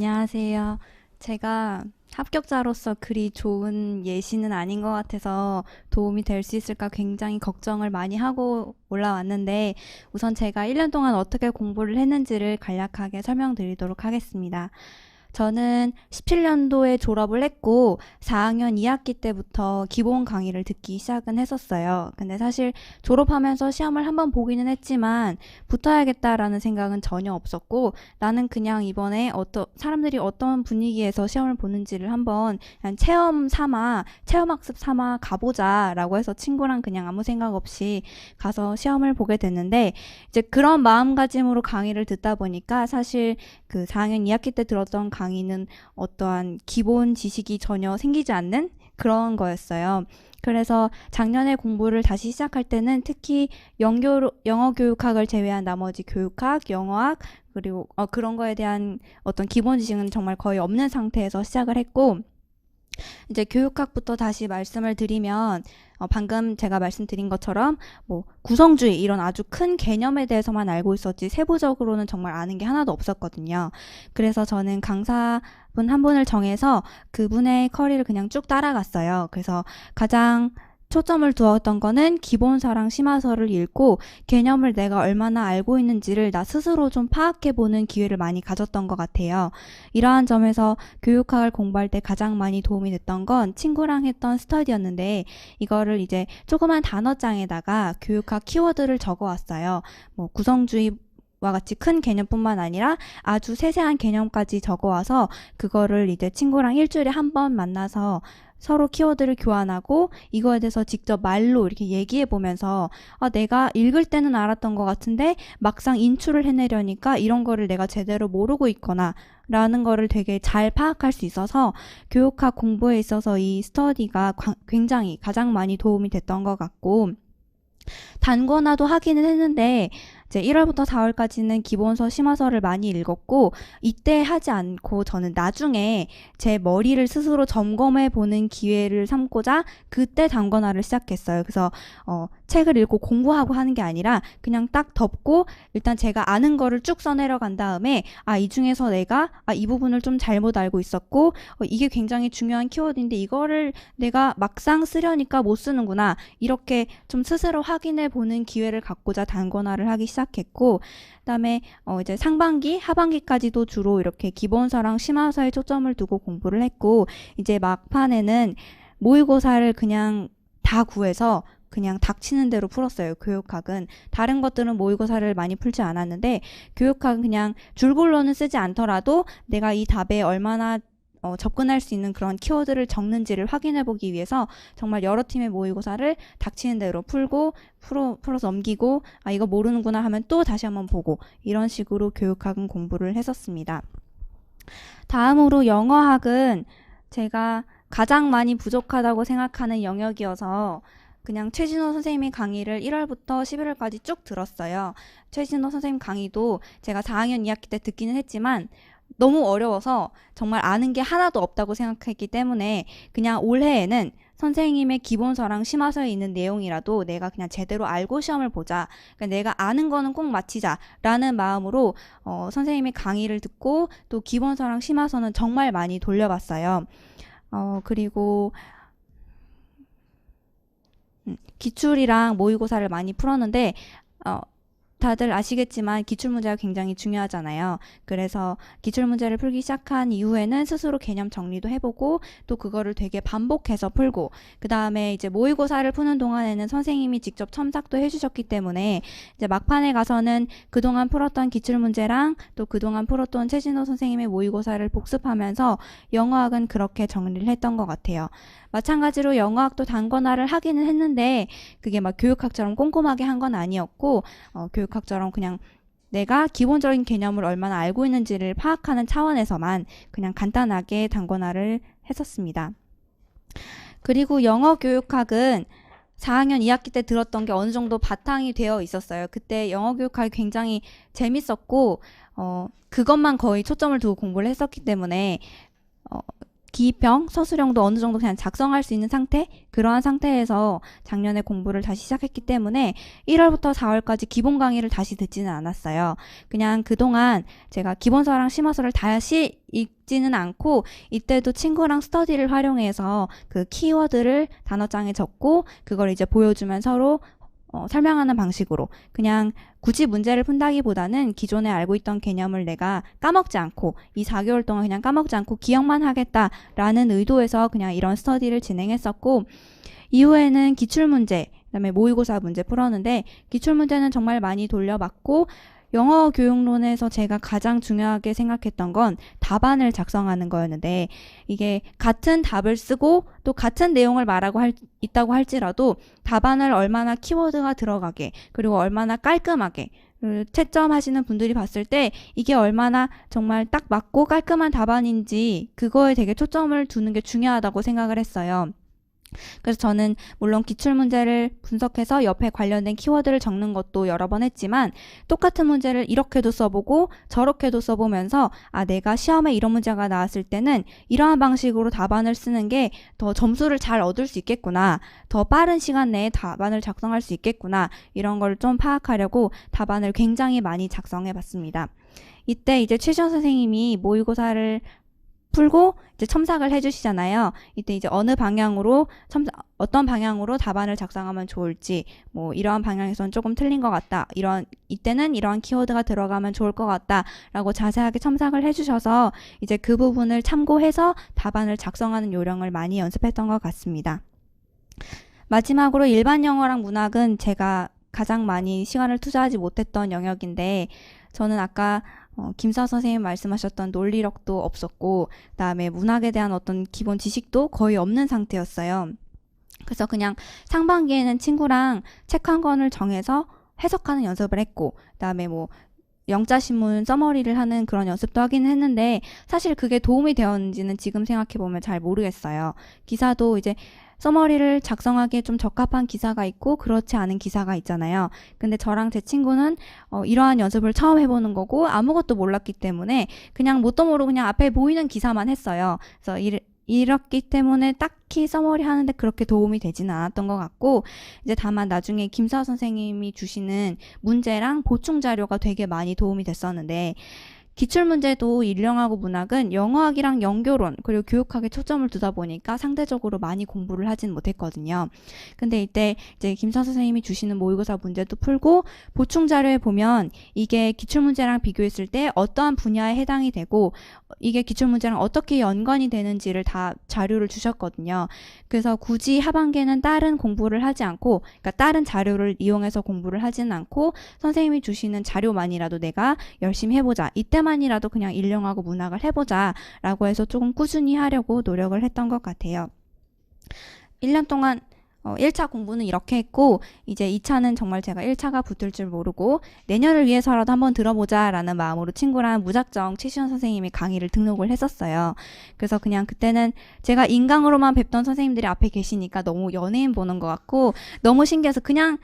안녕하세요. 제가 합격자로서 그리 좋은 예시는 아닌 것 같아서 도움이 될 수 있을까 굉장히 걱정을 많이 하고 올라왔는데 우선 제가 1년 동안 어떻게 공부를 했는지를 간략하게 설명드리도록 하겠습니다. 저는 17년도에 졸업을 했고 4학년 2학기 때부터 기본 강의를 듣기 시작은 했었어요. 근데 사실 졸업하면서 시험을 한번 보기는 했지만 붙어야겠다라는 생각은 전혀 없었고 나는 그냥 이번에 사람들이 어떤 분위기에서 시험을 보는지를 한번 그냥 체험학습 삼아 가보자라고 해서 친구랑 그냥 아무 생각 없이 가서 시험을 보게 됐는데 이제 그런 마음가짐으로 강의를 듣다 보니까 사실 그 4학년 2학기 때 들었던 강의는 어떠한 기본 지식이 전혀 생기지 않는 그런 거였어요. 그래서 작년에 공부를 다시 시작할 때는 특히 영어 교육학을 제외한 나머지 교육학, 영어학, 그리고 그런 거에 대한 어떤 기본 지식은 정말 거의 없는 상태에서 시작을 했고, 이제 교육학부터 다시 말씀을 드리면 방금 제가 말씀드린 것처럼 뭐 구성주의 이런 아주 큰 개념에 대해서만 알고 있었지 세부적으로는 정말 아는 게 하나도 없었거든요. 그래서 저는 강사분 한 분을 정해서 그분의 커리를 그냥 쭉 따라갔어요. 그래서 가장 초점을 두었던 거는 기본서랑 심화서를 읽고 개념을 내가 얼마나 알고 있는지를 나 스스로 좀 파악해보는 기회를 많이 가졌던 것 같아요. 이러한 점에서 교육학을 공부할 때 가장 많이 도움이 됐던 건 친구랑 했던 스터디였는데 이거를 이제 조그만 단어장에다가 교육학 키워드를 적어왔어요. 뭐 구성주의 와 같이 큰 개념뿐만 아니라 아주 세세한 개념까지 적어와서 그거를 이제 친구랑 일주일에 한 번 만나서 서로 키워드를 교환하고 이거에 대해서 직접 말로 이렇게 얘기해 보면서 내가 읽을 때는 알았던 것 같은데 막상 인출을 해내려니까 이런 거를 내가 제대로 모르고 있거나 라는 거를 되게 잘 파악할 수 있어서 교육학 공부에 있어서 이 스터디가 굉장히 가장 많이 도움이 됐던 것 같고 단권화도 하기는 했는데 이제 1월부터 4월까지는 기본서, 심화서를 많이 읽었고 이때 하지 않고 저는 나중에 제 머리를 스스로 점검해 보는 기회를 삼고자 그때 단권화를 시작했어요. 그래서 책을 읽고 공부하고 하는 게 아니라 그냥 딱 덮고 일단 제가 아는 거를 쭉 써내려간 다음에 이 중에서 내가 이 부분을 좀 잘못 알고 있었고 이게 굉장히 중요한 키워드인데 이거를 내가 막상 쓰려니까 못 쓰는구나 이렇게 좀 스스로 확인해 보는 기회를 갖고자 단권화를 하기 시작했고 그다음에 이제 상반기, 하반기까지도 주로 이렇게 기본서랑 심화서에 초점을 두고 공부를 했고 이제 막판에는 모의고사를 그냥 다 구해서 그냥 닥치는 대로 풀었어요. 교육학은 다른 것들은 모의고사를 많이 풀지 않았는데 교육학은 그냥 줄글로는 쓰지 않더라도 내가 이 답에 얼마나 접근할 수 있는 그런 키워드를 적는지를 확인해 보기 위해서 정말 여러 팀의 모의고사를 닥치는 대로 풀어서 넘기고 이거 모르는구나 하면 또 다시 한번 보고 이런 식으로 교육학은 공부를 했었습니다. 다음으로 영어학은 제가 가장 많이 부족하다고 생각하는 영역이어서 그냥 최진호 선생님의 강의를 1월부터 11월까지 쭉 들었어요. 최진호 선생님 강의도 제가 4학년 2학기 때 듣기는 했지만 너무 어려워서 정말 아는 게 하나도 없다고 생각했기 때문에 그냥 올해에는 선생님의 기본서랑 심화서에 있는 내용이라도 내가 그냥 제대로 알고 시험을 보자. 그러니까 내가 아는 거는 꼭 마치자라는 마음으로 선생님의 강의를 듣고 또 기본서랑 심화서는 정말 많이 돌려봤어요. 그리고 기출이랑 모의고사를 많이 풀었는데 다들 아시겠지만 기출문제가 굉장히 중요하잖아요. 그래서 기출문제를 풀기 시작한 이후에는 스스로 개념 정리도 해보고 또 그거를 되게 반복해서 풀고 그 다음에 이제 모의고사를 푸는 동안에는 선생님이 직접 첨삭도 해주셨기 때문에 이제 막판에 가서는 그동안 풀었던 기출문제랑 또 그동안 풀었던 최진호 선생님의 모의고사를 복습하면서 영어학은 그렇게 정리를 했던 것 같아요. 마찬가지로 영어학도 단권화를 하기는 했는데 그게 막 교육학처럼 꼼꼼하게 한 건 아니었고 교육학처럼 그냥 내가 기본적인 개념을 얼마나 알고 있는지를 파악하는 차원에서만 그냥 간단하게 단권화를 했었습니다. 그리고 영어 교육학은 4학년 2학기 때 들었던 게 어느 정도 바탕이 되어 있었어요. 그때 영어 교육학이 굉장히 재밌었고 그것만 거의 초점을 두고 공부를 했었기 때문에 기입형, 서술형도 어느 정도 그냥 작성할 수 있는 상태? 그러한 상태에서 작년에 공부를 다시 시작했기 때문에 1월부터 4월까지 기본 강의를 다시 듣지는 않았어요. 그냥 그동안 제가 기본서랑 심화서를 다시 읽지는 않고 이때도 친구랑 스터디를 활용해서 그 키워드를 단어장에 적고 그걸 이제 보여주면 서로 설명하는 방식으로 그냥 굳이 문제를 푼다기보다는 기존에 알고 있던 개념을 내가 까먹지 않고 이 4개월 동안 그냥 까먹지 않고 기억만 하겠다라는 의도에서 그냥 이런 스터디를 진행했었고 이후에는 기출문제, 그다음에 모의고사 문제 풀었는데 기출문제는 정말 많이 돌려봤고 영어 교육론에서 제가 가장 중요하게 생각했던 건 답안을 작성하는 거였는데 이게 같은 답을 쓰고 또 같은 내용을 말하고 있다고 할지라도 답안을 얼마나 키워드가 들어가게 그리고 얼마나 깔끔하게 채점하시는 분들이 봤을 때 이게 얼마나 정말 딱 맞고 깔끔한 답안인지 그거에 되게 초점을 두는 게 중요하다고 생각을 했어요. 그래서 저는 물론 기출문제를 분석해서 옆에 관련된 키워드를 적는 것도 여러 번 했지만 똑같은 문제를 이렇게도 써보고 저렇게도 써보면서 내가 시험에 이런 문제가 나왔을 때는 이러한 방식으로 답안을 쓰는 게 더 점수를 잘 얻을 수 있겠구나, 더 빠른 시간 내에 답안을 작성할 수 있겠구나, 이런 걸 좀 파악하려고 답안을 굉장히 많이 작성해 봤습니다. 이때 이제 최시원 선생님이 모의고사를 풀고 이제 첨삭을 해주시잖아요. 이때 이제 어느 방향으로 어떤 방향으로 답안을 작성하면 좋을지, 뭐 이러한 방향에서는 조금 틀린 것 같다, 이때는 이러한 키워드가 들어가면 좋을 것 같다라고 자세하게 첨삭을 해주셔서 이제 그 부분을 참고해서 답안을 작성하는 요령을 많이 연습했던 것 같습니다. 마지막으로 일반 영어랑 문학은 제가 가장 많이 시간을 투자하지 못했던 영역인데 저는 아까 김사 선생님 말씀하셨던 논리력도 없었고 그다음에 문학에 대한 어떤 기본 지식도 거의 없는 상태였어요. 그래서 그냥 상반기에는 친구랑 책 한 권을 정해서 해석하는 연습을 했고 그다음에 뭐 영자신문 써머리를 하는 그런 연습도 하긴 했는데 사실 그게 도움이 되었는지는 지금 생각해보면 잘 모르겠어요. 기사도 이제 써머리를 작성하기에 좀 적합한 기사가 있고 그렇지 않은 기사가 있잖아요. 근데 저랑 제 친구는 이러한 연습을 처음 해보는 거고 아무것도 몰랐기 때문에 그냥 뭣도 모르고 그냥 앞에 보이는 기사만 했어요. 그래서 이렇기 때문에 딱히 써머리 하는데 그렇게 도움이 되지는 않았던 것 같고 이제 다만 나중에 김사호 선생님이 주시는 문제랑 보충 자료가 되게 많이 도움이 됐었는데 기출문제도 일령하고 문학은 영어학이랑 연교론 그리고 교육학에 초점을 두다 보니까 상대적으로 많이 공부를 하진 못했거든요. 근데 이때 이제 김선 선생님이 주시는 모의고사 문제도 풀고 보충 자료에 보면 이게 기출문제랑 비교했을 때 어떠한 분야에 해당이 되고 이게 기출문제랑 어떻게 연관이 되는지를 다 자료를 주셨거든요. 그래서 굳이 하반기에는 다른 공부를 하지 않고 그러니까 다른 자료를 이용해서 공부를 하지는 않고 선생님이 주시는 자료만이라도 내가 열심히 해보자. 이때만이라도 그냥 일령하고 문학을 해보자 라고 해서 조금 꾸준히 하려고 노력을 했던 것 같아요. 1년 동안 1차 공부는 이렇게 했고 이제 2차는 정말 제가 1차가 붙을 줄 모르고 내년을 위해서라도 한번 들어보자 라는 마음으로 친구랑 무작정 최시원 선생님이 강의를 등록을 했었어요. 그래서 그냥 그때는 제가 인강으로만 뵙던 선생님들이 앞에 계시니까 너무 연예인 보는 것 같고 너무 신기해서 그냥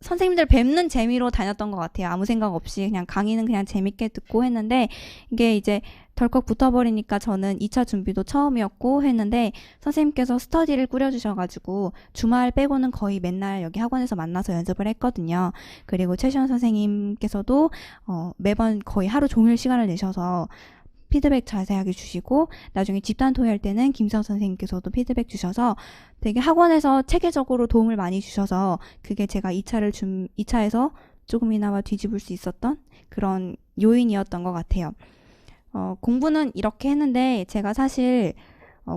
선생님들 뵙는 재미로 다녔던 것 같아요. 아무 생각 없이 그냥 강의는 그냥 재밌게 듣고 했는데 이게 이제 덜컥 붙어버리니까 저는 2차 준비도 처음이었고 했는데 선생님께서 스터디를 꾸려주셔가지고 주말 빼고는 거의 맨날 여기 학원에서 만나서 연습을 했거든요. 그리고 최시원 선생님께서도 매번 거의 하루 종일 시간을 내셔서 피드백 자세하게 주시고 나중에 집단 토의할 때는 김성 선생님께서도 피드백 주셔서 되게 학원에서 체계적으로 도움을 많이 주셔서 그게 제가 2차에서 조금이나마 뒤집을 수 있었던 그런 요인이었던 것 같아요. 공부는 이렇게 했는데 제가 사실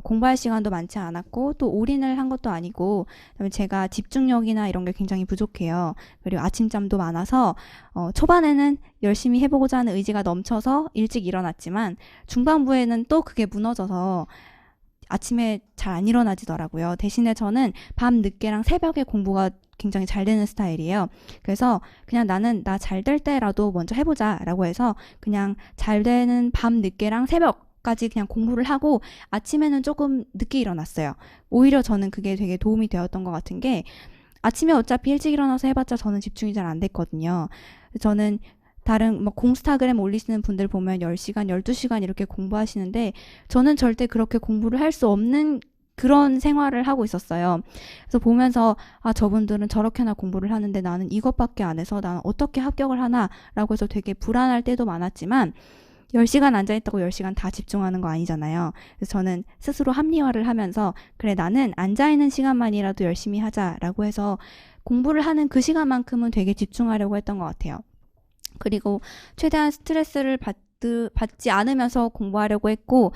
공부할 시간도 많지 않았고 또 올인을 한 것도 아니고 그다음에 제가 집중력이나 이런 게 굉장히 부족해요. 그리고 아침잠도 많아서 초반에는 열심히 해보고자 하는 의지가 넘쳐서 일찍 일어났지만 중반부에는 또 그게 무너져서 아침에 잘 안 일어나지더라고요. 대신에 저는 밤 늦게랑 새벽에 공부가 굉장히 잘 되는 스타일이에요. 그래서 그냥 나는 나 잘 될 때라도 먼저 해보자 라고 해서 그냥 잘 되는 밤 늦게랑 새벽까지 그냥 공부를 하고 아침에는 조금 늦게 일어났어요. 오히려 저는 그게 되게 도움이 되었던 것 같은 게 아침에 어차피 일찍 일어나서 해봤자 저는 집중이 잘 안 됐거든요. 저는 다른 뭐 공스타그램 올리시는 분들 보면 10시간, 12시간 이렇게 공부하시는데 저는 절대 그렇게 공부를 할 수 없는 그런 생활을 하고 있었어요. 그래서 보면서 아, 저분들은 저렇게나 공부를 하는데 나는 이것밖에 안 해서 나는 어떻게 합격을 하나라고 해서 되게 불안할 때도 많았지만 10시간 앉아있다고 10시간 다 집중하는 거 아니잖아요. 그래서 저는 스스로 합리화를 하면서 그래, 나는 앉아있는 시간만이라도 열심히 하자라고 해서 공부를 하는 그 시간만큼은 되게 집중하려고 했던 것 같아요. 그리고 최대한 스트레스를 받지 않으면서 공부하려고 했고,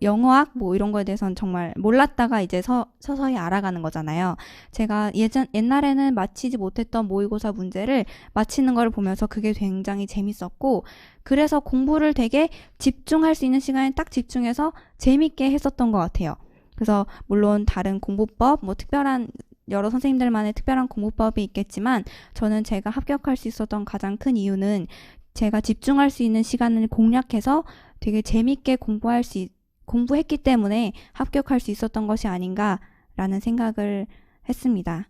영어학 뭐 이런 거에 대해서는 정말 몰랐다가 이제 서서히 알아가는 거잖아요. 제가 옛날에는 맞히지 못했던 모의고사 문제를 맞히는 걸 보면서 그게 굉장히 재밌었고, 그래서 공부를 되게 집중할 수 있는 시간에 딱 집중해서 재밌게 했었던 것 같아요. 그래서 물론 다른 공부법, 뭐 특별한 여러 선생님들만의 특별한 공부법이 있겠지만 저는 제가 합격할 수 있었던 가장 큰 이유는 제가 집중할 수 있는 시간을 공략해서 되게 재밌게 공부했기 때문에 합격할 수 있었던 것이 아닌가라는 생각을 했습니다.